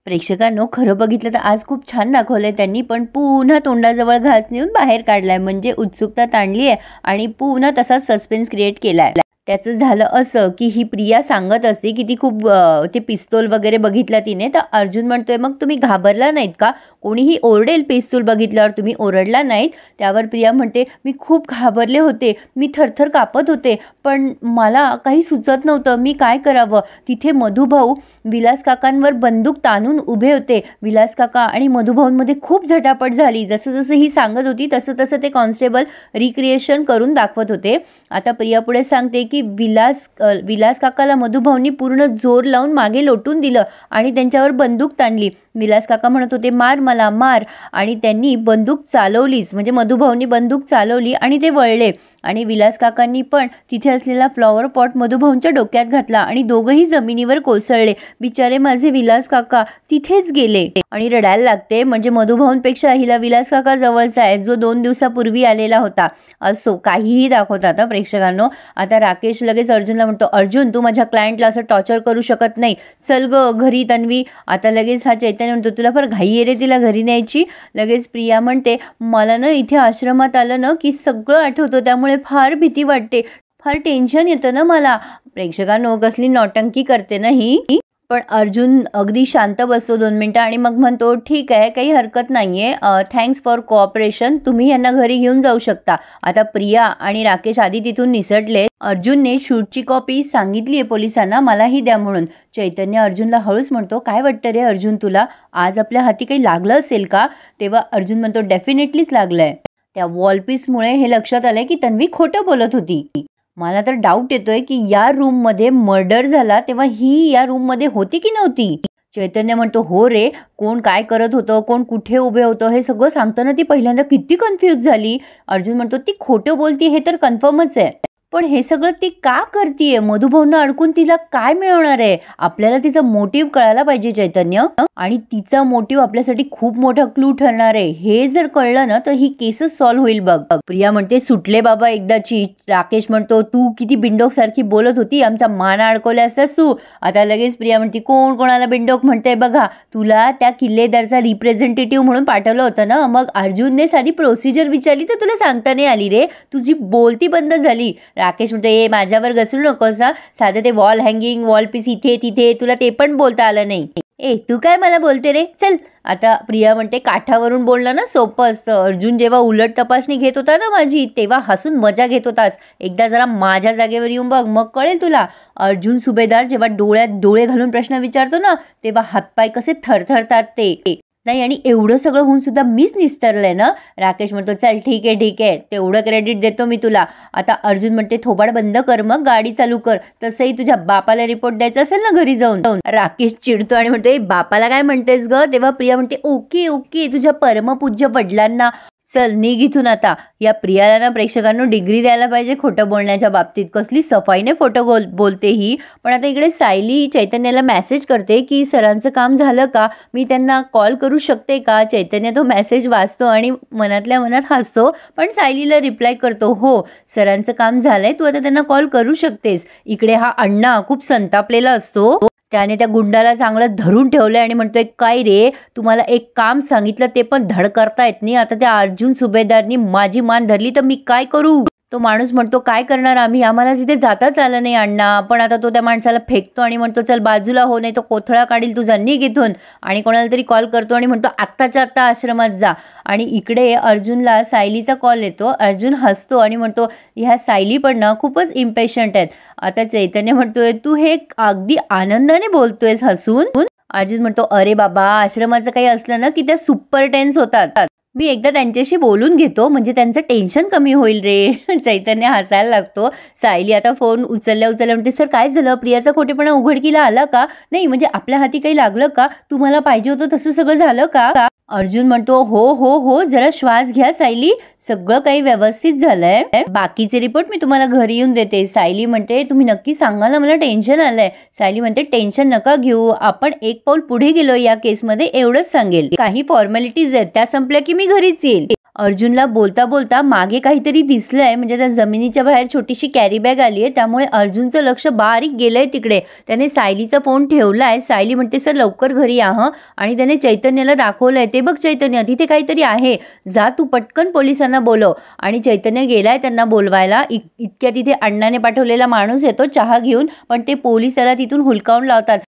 प्रेक्षकांनो, खरं बघितलं तर आज खूप छान दाखवलंय त्यांनी, पण पुन्हा तोंडाजवळ घास नेऊन बाहेर काढलाय. म्हणजे उत्सुकता ताणली आहे आणि पुन्हा तसाच सस्पेन्स क्रिएट केलाय. त्याचं झालं असं की ही प्रिया सांगत असते की ती खूप ते पिस्तूल वगैरे बघितला तिने. तर अर्जुन म्हणतोय, मग तुम्ही घाबरला नाहीत का? कोणीही ओरडेल पिस्तूल बघितल्यावर, तुम्ही ओरडला नाहीत? त्यावर प्रिया म्हणते, मी खूप घाबरले होते, मी थरथर कापत होते, पण मला काही सुचत नव्हतं मी काय करावं. तिथे मधुभाऊ विलास काकांवर बंदूक ताणून उभे होते. विलास काका आणि मधुभाऊंमध्ये खूप झटापट झाली. जसं जसं ही सांगत होती तसं तसं ते कॉन्स्टेबल रिक्रिएशन करून दाखवत होते. आता प्रिया पुढे सांगते की विलास काकाला मधुभाऊंनी पूर्ण जोर लावून मागे लोटून दिलं आणि त्यांच्यावर बंदूक ताणली. विलास काका म्हणत होते, मार मला मार, आणि त्यांनी बंदूक चालवलीच, म्हणजे मधुभाऊंनी बंदूक चालवली आणि ते वळले आणि विलास काकांनी पण तिथे असलेला फ्लॉवर पॉट मधुभाऊंच्या डोक्यात घातला आणि दोघंही जमिनीवर कोसळले. बिचारे माझे विलास काका तिथेच गेले आणि रडायला लागते. म्हणजे मधुभाऊंपेक्षा हिला विलास काका जवळचा आहे, जो 2 दिवसापूर्वी आलेला होता. असो, काहीही दाखवतात प्रेक्षकांनो. आता राकेश लगेच अर्जुनला म्हणतो, अर्जुन तू माझ्या क्लायंटला असं टॉर्चर करू शकत नाही, चल ग घरी तन्वी. आता लगेच हा चैतन्य म्हणतो, तुला फार घाई आहे रे तिला घरी न्यायची. लगेच प्रिया म्हणते, मला ना इथे आश्रमात आलं ना की सगळं आठवतं, त्यामुळे फार भीती वाटते, फार टेन्शन येतं ना मला. प्रेक्षकांनो, कसली नौटंकी करते ना ही. पण अर्जुन अगदी शांत बसतो 2 मिनिटं आणि मग म्हणतो, ठीक आहे, काही हरकत नाहीये, थँक्स फॉर कोऑपरेशन, तुम्ही यांना घरी घेऊन जाऊ शकता. आता प्रिया आणि राकेश आधी तिथून निसटले. अर्जुनने शूटची कॉपी सांगितली आहे पोलिसांना, मलाही द्या म्हणून. चैतन्य अर्जुनला हळूच म्हणतो, काय वाटतं रे अर्जुन तुला, आज आपल्या हाती काही लागलं असेल का? तेव्हा अर्जुन म्हणतो, डेफिनेटलीच लागलंय. त्या वॉलपीसमुळे हे लक्षात आलंय की तन्वी खोटं बोलत होती. मला तर डाऊट येतोय की या रूममध्ये मर्डर झाला तेव्हा ही या रूममध्ये होती की नव्हती. चैतन्य म्हणतो, हो रे, कोण काय करत होतं, कोण कुठे उभे होतं हे सगळं सांगताना ती पहिल्यांदा किती कन्फ्यूज झाली. अर्जुन म्हणतो, ती खोटं बोलती हे तर कन्फर्मच आहे, पण हे सगळं ती का करतीये? मधुभाऊंना अडकून तिला काय मिळवणार आहे? आपल्याला तिचा मोटिव्ह कळायला पाहिजे चैतन्य, आणि तिचा मोटिव्ह आपल्यासाठी खूप मोठा क्लू ठरणार आहे. हे जर कळलं ना तर ही केसच सॉल्व्ह होईल बघ. प्रिया म्हणते, सुटले बाबा एकदाची. राकेश म्हणतो, तू किती बिंडोक सारखी बोलत होती, आमचा मान अडकवल्या असतास तू. आता लगेच प्रिया म्हणते, कोण कोणाला बिंडोक म्हणते बघा, तुला त्या किल्लेदारचा रिप्रेझेंटेटिव्ह म्हणून पाठवलं होतं ना, मग अर्जुनने साधी प्रोसिजर विचारली तर तुला सांगता नाही आली रे, तुझी बोलती बंद झाली. राकेश म्हणतो, ए माझ्यावर घसरू नकोस ना, साधं ते वॉल हँगिंग, वॉल पीस इथे तिथे, तुला ते पण बोलता आलं नाही. ए तू काय मला बोलते रे, चल. आता प्रिया म्हणते, काठावरून बोलणं ना सोपं असतं. अर्जुन जेव्हा उलट तपासणी घेत होता ना माझी, तेव्हा हसून मजा घेत होतास. एकदा जरा माझ्या जागेवर येऊन बघ, मग कळेल तुला. अर्जुन सुभेदार जेव्हा डोळ्यात डोळे घालून प्रश्न विचारतो ना, तेव्हा हातपाय कसे थरथरतात ते नाही. आणि एवढं सगळं होऊन सुद्धा मीच निस्तरलंय ना. राकेश म्हणतो, चल ठीक आहे, तेवढं क्रेडिट देतो मी तुला. आता अर्जुन म्हणते, थोबाड बंद कर, मग गाडी चालू कर. तसंही तुझ्या बापाला रिपोर्ट द्यायचा असेल ना घरी जाऊन. राकेश चिडतो आणि म्हणतो, बापाला काय म्हणतेस ग? तेव्हा प्रिया म्हणते, ओके, तुझ्या परमपूज्य वडिलांना. चल निघ इथून आता. या प्रियाला ना प्रेक्षकांना डिग्री द्यायला पाहिजे खोटं बोलण्याच्या बाबतीत. कसली सफाईने खोटं बोलते ही. पण आता इकडे सायली चैतन्याला मेसेज करते की सरांचं काम झालं का, मी त्यांना कॉल करू शकते का? चैतन्य तो मेसेज वाचतो आणि मनातल्या मनात हसतो, पण सायलीला रिप्लाय करतो, हो सरांचं काम झालंय, तू आता त्यांना कॉल करू शकतेस. इकडे हा अण्णा खूप संतापलेला असतो. त्याने त्या गुंडाला चांगलं धरून ठेवलंय आणि म्हणतोय, काय रे, तुम्हाला एक काम सांगितलं ते पण धड करता येत नाही. आता त्या अर्जुन सुभेदारनी माझी मान धरली तर मी काय करू? तो माणूस म्हणतो, काय करणार आम्ही, आम्हाला तिथे जाताच आलं नाही अण्णा. पण आता तो त्या माणसाला फेकतो आणि म्हणतो, चल बाजूला हो, नाही तो कोथळा काढील तुझा, निघ इथून. आणि कोणाला तरी कॉल करतो आणि म्हणतो, आत्ताच्या आत्ता आश्रमात जा. आणि इकडे अर्जुनला सायलीचा कॉल येतो. अर्जुन हसतो आणि म्हणतो, ह्या सायली पण ना खूपच इम्पेशंट आहेत. आता चैतन्य म्हणतोय, तू हे अगदी आनंदाने बोलतोयस हसून. अर्जुन म्हणतो, अरे बाबा, आश्रमाचं काही असलं ना की त्या सुपर टेन्स होतात, मी एकदा त्यांच्याशी बोलून घेतो, म्हणजे त्यांचं टेन्शन कमी होईल रे. चैतन्य हसायला लागतो. सायली आता फोन उचलल्या म्हणते, सर काय झालं, प्रियाचा खोटेपणा उघडकीला आला का? नाही म्हणजे आपल्या हाती काही लागलं का? तुम्हाला पाहिजे होतं तसं सगळं झालं का? अर्जुन म्हणतो, हो, जरा श्वास घ्या सायली, सगळं काही व्यवस्थित झालंय, बाकीचे रिपोर्ट मी तुम्हाला घरी येऊन देते. सायली म्हणते, तुम्ही नक्की सांगा ना, मला टेन्शन आलंय. सायली म्हणते, टेन्शन नका घेऊ, आपण एक पाऊल पुढे गेलो या केसमध्ये, एवढंच सांगेल. काही फॉर्मॅलिटीज आहेत त्या संपल्या की मी घरीच येईल. अर्जुनला बोलता बोलता मागे काहीतरी दिसलंय, म्हणजे त्या जमिनीच्या बाहेर छोटीशी कॅरी बॅग आली आहे. त्यामुळे अर्जुनचं लक्ष बारीक गेलंय तिकडे. त्याने सायलीचा फोन ठेवलाय. सायली म्हणते सर लवकर घरी या हं. आणि त्याने चैतन्याला दाखवलंय, ते बघ चैतन्य तिथे काहीतरी आहे, जा तू पटकन पोलिसांना बोलव. आणि चैतन्य गेलाय त्यांना बोलवायला. इतक्या तिथे अण्णाने पाठवलेला माणूस येतो चहा घेऊन, पण ते पोलीस त्याला तिथून हुलकावून लावतात.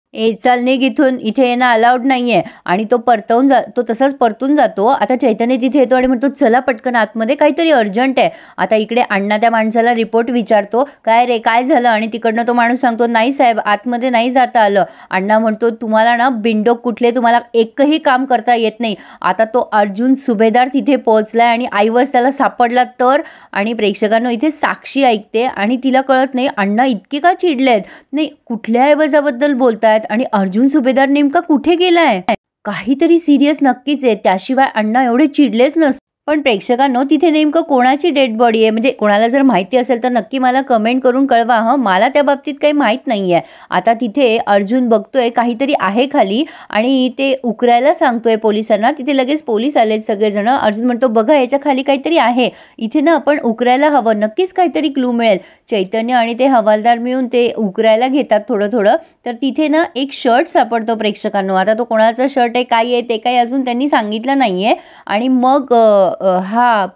चाल निघ इथून, इथे येणं अलाउड नाहीये. आणि तो तसाच परतून जातो. आता चैतन्य तिथे येतो आणि म्हणतो चला पटकन आतमध्ये, काहीतरी अर्जंट आहे. आता इकडे अण्णा त्या माणसाला रिपोर्ट विचारतो, काय रे काय झालं. आणि तिकडनं तो माणूस सांगतो नाही साहेब आतमध्ये नाही जाता आलं. अण्णा म्हणतो तुम्हाला ना बिंडोक कुठले, तुम्हाला एकही काम करता येत नाही. आता तो अर्जुन सुभेदार तिथे पोहोचलाय आणि आईवस त्याला सापडला तर. आणि प्रेक्षकांनो इथे साक्षी ऐकते आणि तिला कळत नाही अण्णा इतके का चिडलेत. नाही कुठल्या ऐवजाबद्दल बोलतायत आणि अर्जुन सुभेदार नेमका कुठे गेलाय. काहीतरी सिरियस नक्कीच आहे, त्याशिवाय अण्णा एवढे चिडलेच नसते. पण प्रेक्षकांनो तिथे नेमकं कोणाची डेड बॉडी आहे, म्हणजे कोणाला जर माहिती असेल तर नक्की मला कमेंट करून कळवा हं. मला त्या बाबतीत काही माहीत नाही आहे. आता तिथे अर्जुन बघतोय काहीतरी आहे खाली आणि ते उकरायला सांगतोय पोलिसांना. तिथे लगेच पोलीस आलेत सगळेजण. अर्जुन म्हणतो बघा याच्या खाली काहीतरी आहे, इथे ना आपण उकरायला हवं, नक्कीच काहीतरी क्लू मिळेल. चैतन्य आणि ते हवालदार मिळून ते उकरायला घेतात थोडं थोडं. तर तिथे ना एक शर्ट सापडतो प्रेक्षकांनो. आता तो कोणाचा शर्ट आहे काय आहे ते काही अजून त्यांनी सांगितलं नाही आहे. आणि मग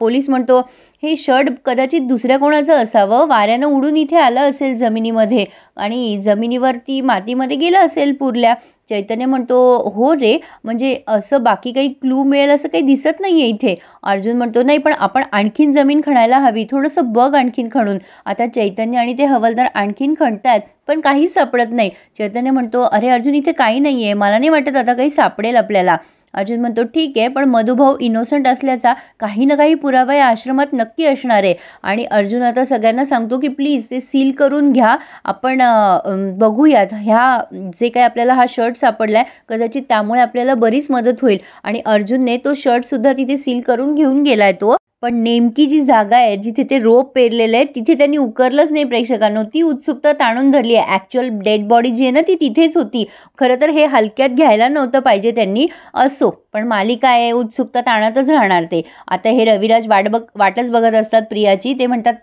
पोलीस म्हणतो हे शर्ट कदाचित दुसऱ्या कोणाचं असावं, वाऱ्यानं उडून इथे आलं असेल जमिनीमध्ये आणि जमिनीवरती मातीमध्ये गेलं असेल पुरल्या. चैतन्य म्हणतो हो रे, म्हणजे असं बाकी काही क्लू मिळेल असं काही दिसत नाही आहे इथे. अर्जुन म्हणतो नाही पण आपण आणखीन जमीन खणायला हवी, थोडंसं बघ आणखीन खणून. आता चैतन्य आणि ते हवालदार आणखीन खणतायत पण काहीच सापडत नाही. चैतन्य म्हणतो अरे अर्जुन इथे काही नाही आहे, मला नाही वाटत आता काही सापडेल आपल्याला. अर्जुन म्हणतो ठीक आहे, पण मधुभाऊ इनोसंट असल्याचा काही ना काही पुरावा या आश्रमात नक्की असणार आहे. आणि अर्जुन आता सगळ्यांना सांगतो की प्लीज ते सील करून घ्या, आपण बघूयात ह्या जे काही आपल्याला हा शर्ट सापडला आहे कदाचित त्यामुळे आपल्याला बरीच मदत होईल. आणि अर्जुनने तो शर्टसुद्धा तिथे सील करून घेऊन गेलाय तो. पण नेमकी जी जागा आहे जिथे ते रोप पेरलेले आहे तिथे त्यांनी उकरलंच नाही प्रेक्षकांनो. ती उत्सुकता ताणून धरली आहे. ॲक्च्युअल डेड बॉडी जी आहे ना ती तिथेच होती. खरं तर हे हलक्यात घ्यायला नव्हतं पाहिजे त्यांनी, असो पण मालिका आहे उत्सुकता ताणतच राहणार ते. आता हे रविराज वाटच बघत असतात प्रियाची. ते म्हणतात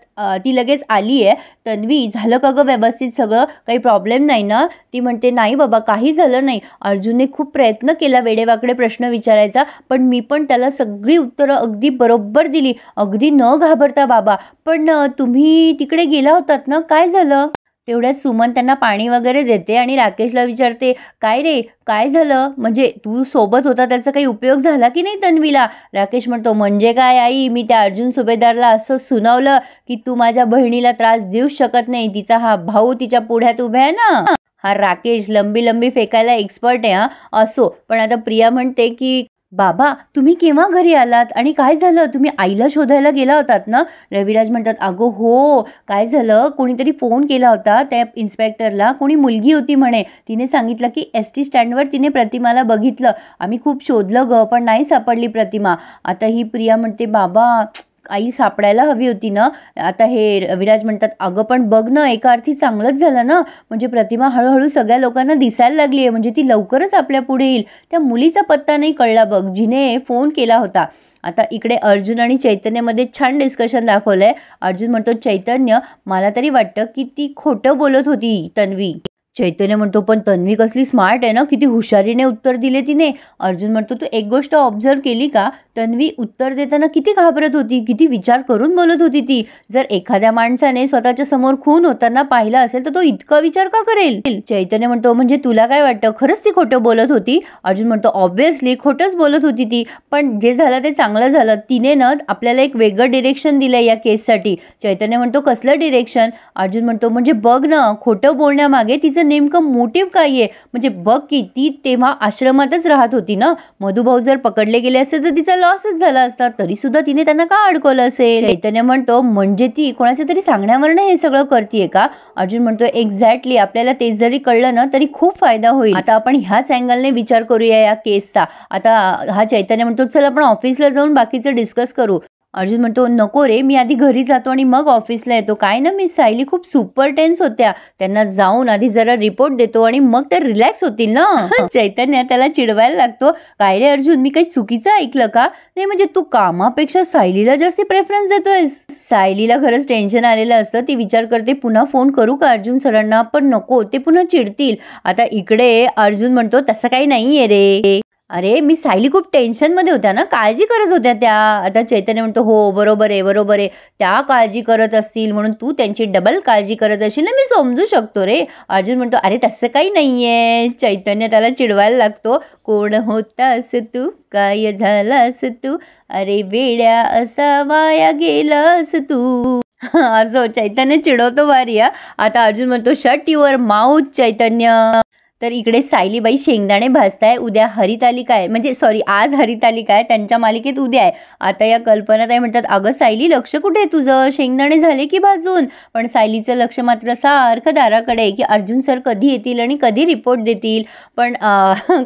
ती लगेच आली आहे. तन्वी झालं का गं व्यवस्थित सगळं, काही प्रॉब्लेम नाही ना. ती म्हणते नाही बाबा काही झालं नाही. अर्जुनने खूप प्रयत्न केला वेडेवाकडे प्रश्न विचारायचा, पण मी पण त्याला सगळी उत्तरं अगदी बरोबर दिली, अगदी न घाबरता बाबा. पण तुम्ही तिकडे गेला होतात ना, काय झालं. तेवढ्यात सुमन त्यांना पाणी वगैरे देते आणि राकेशला विचारते काय रे काय झालं, म्हणजे तू सोबत होता त्याचा काही उपयोग झाला की नाही तन्वीला. राकेश म्हणतो म्हणजे काय आई, मी त्या अर्जुन सुभेदारला असं सुनावलं की तू माझ्या बहिणीला त्रास देऊच शकत नाही, तिचा हा भाऊ तिच्या पुढ्यात उभा आहे ना. हा राकेश लंबी फेकायला एक्सपर्ट आहे. असो पण आता प्रिया म्हणते की बाबा तुम्ही केव्हा घरी आलात आणि काय झालं, तुम्ही आईला शोधायला गेला होतात ना. रविराज म्हणतात अगो हो, काय झालं कोणीतरी फोन केला होता त्या इन्स्पेक्टरला, कोणी मुलगी होती म्हणे, तिने सांगितलं की ST स्टँडवर तिने प्रतिमाला बघितलं, आम्ही खूप शोधलं ग पण नाही सापडली प्रतिमा. आता ही प्रिया म्हणते बाबा आई सापडायला हवी होती ना. आता हे रविराज म्हणतात अगं पण बघ ना एका अर्थी चांगलंच झालं ना, म्हणजे प्रतिमा हळूहळू सगळ्या लोकांना दिसायला लागली आहे, म्हणजे ती लवकरच आपल्या पुढे येईल. त्या मुलीचा पत्ता नाही कळला बघ जिने फोन केला होता. आता इकडे अर्जुन आणि चैतन्यमध्ये छान डिस्कशन दाखवलं आहे. अर्जुन म्हणतो चैतन्य मला तरी वाटतं की ती खोटं बोलत होती तन्वी. चैतन्य म्हणतो पण तन्वी कसली स्मार्ट आहे ना, किती हुशारीने उत्तर दिले तिने. अर्जुन म्हणतो तू एक गोष्ट ऑब्झर्व केली का, तन्वी उत्तर देताना किती घाबरत होती, किती विचार करून बोलत होती ती. जर एखाद्या माणसाने स्वतःच्या समोर खून होताना पाहिला असेल तर तो इतका विचार का करेल. चैतन्य म्हणतो म्हणजे तुला काय वाटतं खरंच ती खोटं बोलत होती. अर्जुन म्हणतो ऑब्व्हियसली खोटंच बोलत होती ती, पण जे झालं ते चांगलं झालं. तिने ना आपल्याला एक वेगळं डिरेक्शन दिलं या केससाठी. चैतन्य म्हणतो कसलं डिरेक्शन. अर्जुन म्हणतो म्हणजे बघ ना खोटं बोलण्यामागे तिचं नेमकं मोटिव्ह काय आहे, म्हणजे बघ की ती तेव्हा आश्रमातच राहत होती ना, मधुभाऊ जर पकडले गेले असते तर तिचा लॉसच झाला असता, तरी सुद्धा तिने त्यांना का अडकवलं असेल. चैतन्य म्हणतो म्हणजे ती कोणाच्या तरी सांगण्यावरनं हे सगळं करतेय का. अर्जुन म्हणतो एक्झॅक्टली, आपल्याला ते जरी कळलं ना तरी खूप फायदा होईल. आता आपण ह्याच अँगलने विचार करूया या केसचा. आता हा चैतन्य म्हणतो चल आपण ऑफिसला जाऊन बाकीचं डिस्कस करू. अर्जुन म्हणतो, नको रे, मी आधी घरी जातो आणि मग ऑफिसला येतो. काय ना मिस सायली खूप सुपर टेन्स होत्या, त्यांना जाऊन आधी जरा रिपोर्ट देतो आणि मग त्या रिलॅक्स होतील ना. चैतन्य त्याला चिडवायला लागतो, काय रे अर्जुन, मी काही चुकीचं ऐकलं का? नाही म्हणजे तू कामापेक्षा सायलीला जास्ती प्रेफरन्स देतोयस. सायलीला खरंच टेन्शन आलेलं असतं. ती विचार करते, पुन्हा फोन करू का अर्जुन सरांना? पण नको, ते पुन्हा चिडतील. आता इकडे अर्जुन म्हणतो, तसं काही नाहीये रे. अरे मी सायली खूप टेन्शनमध्ये होत्या ना, काळजी करत होत्या त्या. आता चैतन्य म्हणतो, हो बरोबर आहे बरोबर आहे, त्या काळजी करत असतील म्हणून तू त्यांची डबल काळजी करत असशील ना, मी समजू शकतो रे. अर्जुन म्हणतो, अरे तसं काही नाहीये. चैतन्य त्याला चिडवायला लागतो, कोण होतास तू, काय झालास तू, अरे वेड्या असा वाया गेलास तू. असं चैतन्य चिडवतो भारी. आता अर्जुन म्हणतो, शट युअर माउथ चैतन्य. तर इकडे सायलीबाई शेंगदाणे भाजताय. उद्या हरितालिका आहे, म्हणजे सॉरी आज हरितालिका आहे, त्यांच्या मालिकेत उद्या आहे. आता या कल्पनाताई म्हणतात, अगं सायली लक्ष कुठे आहे तुझं, शेंगदाणे झाले की भाजून? पण सायलीचं लक्ष मात्र सारखं दाराकडे की अर्जुन सर कधी येतील आणि कधी रिपोर्ट देतील. पण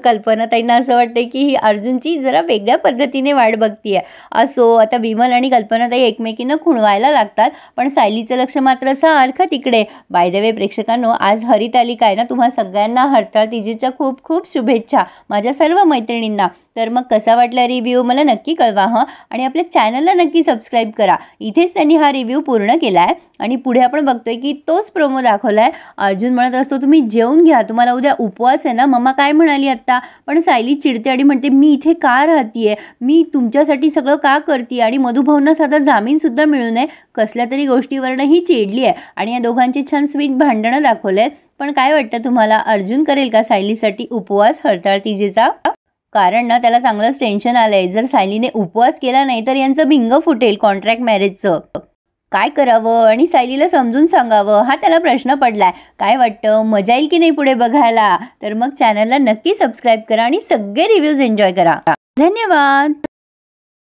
कल्पनाताईंना असं वाटतं की ही अर्जुनची जरा वेगळ्या पद्धतीने वाट बघतीये. असो, आता विमल आणि कल्पनाताई एकमेकींना खुणवायला लागतात, पण सायलीचं लक्ष मात्र सारखं तिकडे. बाय द वे प्रेक्षकांनो, आज हरितालिका आहे ना, तुम्हा सगळ्यांना हरताळ तिजेच्या खूप खूप शुभेच्छा माझ्या सर्व मैत्रिणींना. तर मग कसा वाटला रिव्ह्यू मला नक्की कळवा आणि आपल्या चॅनलला नक्की सबस्क्राईब करा. इथेच त्यांनी हा रिव्ह्यू पूर्ण केला आहे आणि पुढे आपण बघतोय की तोच प्रोमो दाखवला आहे. अर्जुन म्हणत असतो, तुम्ही जेवून घ्या, तुम्हाला उद्या उपवास आहे ना. मम्मा काय म्हणाली आत्ता? पण सायली चिडते आणि म्हणते, मी इथे का राहतीये, मी तुमच्यासाठी सगळं का करते आणि मधुभाऊंना साधा जामीनसुद्धा मिळू नये कसल्या तरी गोष्टीवरनं ही चिडली आहे. आणि या दोघांची छान स्वीट भांडणं दाखवले. पण काय वाटतं तुम्हाला, अर्जुन करेल का सायलीसाठी उपवास हरताळ तिजेचा? कारण ना त्याला चांगलंच टेन्शन आलंय, जर सायलीने उपवास केला नाही तर यांचं भिंग फुटेल कॉन्ट्रॅक्ट मॅरेजचं. काय करावं आणि सायलीला समजून सांगावं हा त्याला प्रश्न पडलाय. काय वाटतं, मजा येईल की नाही पुढे बघायला? तर मग चॅनलला नक्की सबस्क्राईब करा आणि सगळे रिव्ह्यूज एन्जॉय करा. धन्यवाद.